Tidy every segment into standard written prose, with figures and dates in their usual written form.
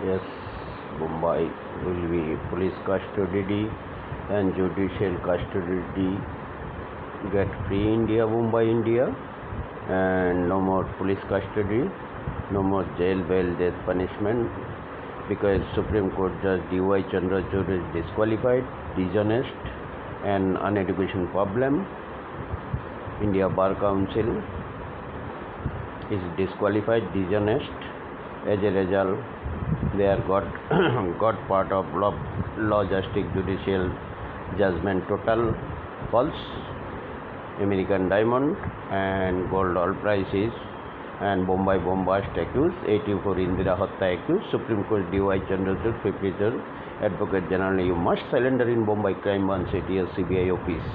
Yes, Mumbai will be police custody and judicial custody get free India, Mumbai, India, and no more police custody, no more jail, bail, death punishment because Supreme Court Judge D.Y. Chandrachud is disqualified, dishonest, and uneducation problem. India Bar Council is disqualified, dishonest. As a result, they are got part of law justice judicial judgment total false. American diamond and gold all prices and Bombay bombast accused, 84 Indira Hatta accused, Supreme Court D.Y. Chandrachud, 53rd Advocate General, you must surrender in Bombay Crime Branch ATS CBI office.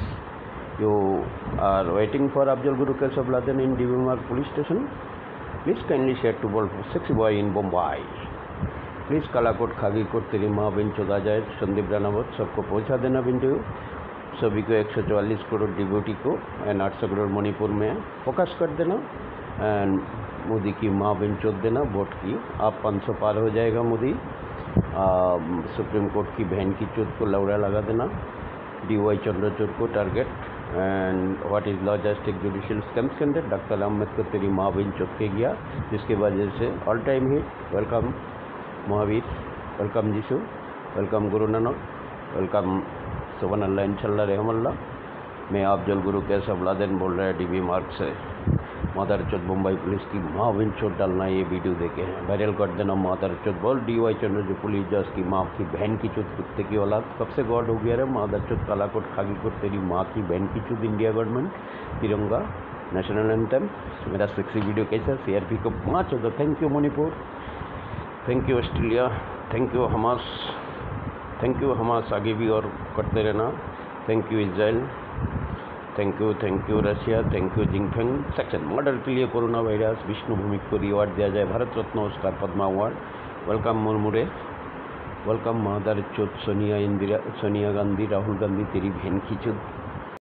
You are waiting for Afzal Guru Keshav Laden in DB Marg police station. Please kindly share to ball for sexy boy in Bombay. Please कालाकोट खागीकोट तेरी माँ बिन चौदह जाए संदीप रानावत सबको पहुँचा देना video सभी को 144 करोड़ डिबोटी को एंड 800 करोड़ मणिपुर में फोकस कर देना एंड मोदी की माँ बिन चौथ देना वोट की आप 500 पार हो जाएगा मोदी। सुप्रीम कोर्ट की बहन की चौथ को लौड़ा लगा देना D.Y. चंद्रचूड को target and what is law justice judicial scam scandal doctor Ahmed को तेरी माँ बिन चौथ के गया जिसकी वजह से all time hit. Welcome Mahavir, welcome Jesus, welcome Guru Nanak, welcome सुबहान अल्लाह इंशाल्लाह रहमल्लाह। मैं अफजल गुरु केशव लादेन बोल रहा है डीबी मार्ग से। मादर चौथ मुंबई पुलिस की माँ बिन चोट डालना ये वीडियो देखे हैं वायरल कर देना। मादर चौथ बोल D.Y. चंद्रचूड पुलिस जज की माँ की बहन की चौथ कुत्ते की औलाद कब से गॉड हो गया रे। मादर चौथ कालाकोट खागीकोट तेरी माँ की बहन की चौथ इंडिया गवर्नमेंट तिरंगा नेशनल एंथम। मेरा सेक्सी वीडियो कैसा CRP को 5 होता। Thank you Manipur, thank you Australia, thank you Hamas, thank you Hamas आगे भी और करते रहना। Thank you Israel, thank you Russia, thank you Jingfeng. Section murder के लिए कोरोना वायरस विष्णु भूमि को रिवार्ड दिया जाए Bharat Ratna Oscar Padma award. Welcome मुरमुरे, वेलकम मादर चौथ सोनिया गांधी राहुल गांधी तेरी बहन की चौथ।